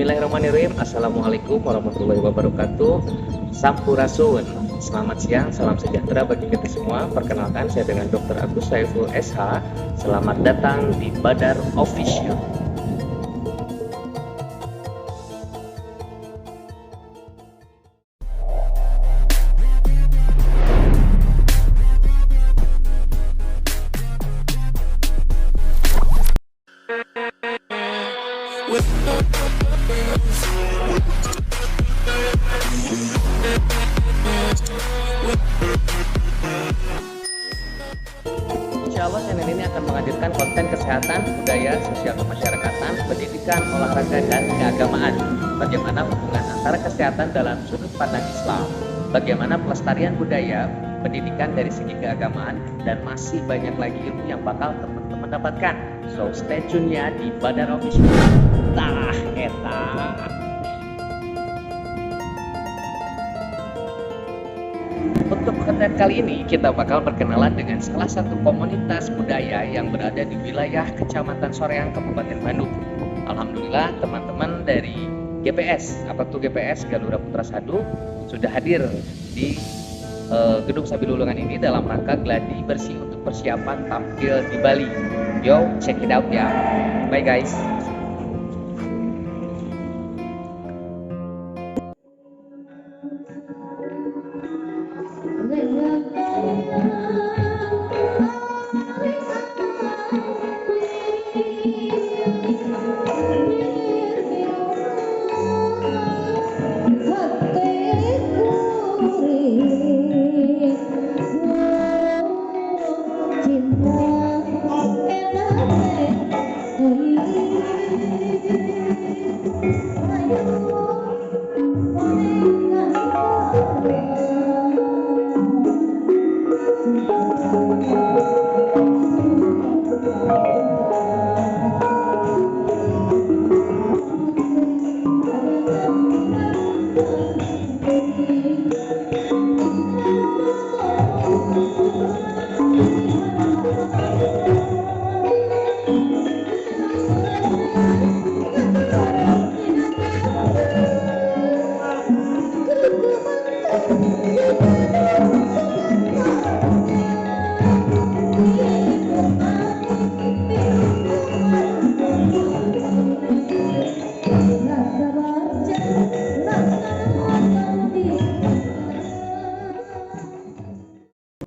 Bismillahirrahmanirrahim. Assalamualaikum warahmatullahi wabarakatuh. Sampurasun. Selamat siang, salam sejahtera bagi kita semua. Perkenalkan, saya dengan Dr. Agus Saiful SH. Selamat datang di Badar Official. Insya Allah channel ini akan menghadirkan konten kesehatan, budaya, sosial kemasyarakatan, pendidikan, olahraga, dan keagamaan. Bagaimana hubungan antara kesehatan dalam sudut pandang Islam, bagaimana pelestarian budaya, pendidikan dari segi keagamaan, dan masih banyak lagi ilmu yang bakal teman-teman dapatkan. So stay tune ya di Badar Official. Tah eta. Untuk konten kali ini kita bakal berkenalan dengan salah satu komunitas budaya yang berada di wilayah Kecamatan Soreang, Kabupaten Bandung. Alhamdulillah teman-teman dari GPS, apa tuh GPS, Galura Putra Sadu, sudah hadir di Gedung Sabilulungan ini dalam rangka gladi bersih untuk persiapan tampil di Bali. Yo, check it out ya. Bye guys.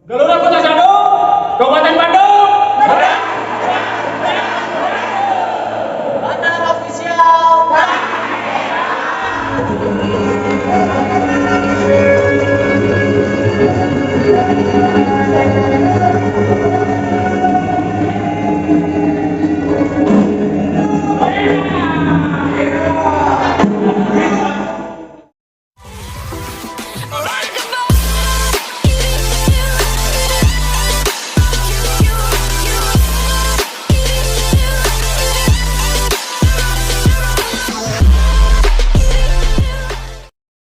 Galura Putra Sadu, Kabupaten Bandung. Badar Official.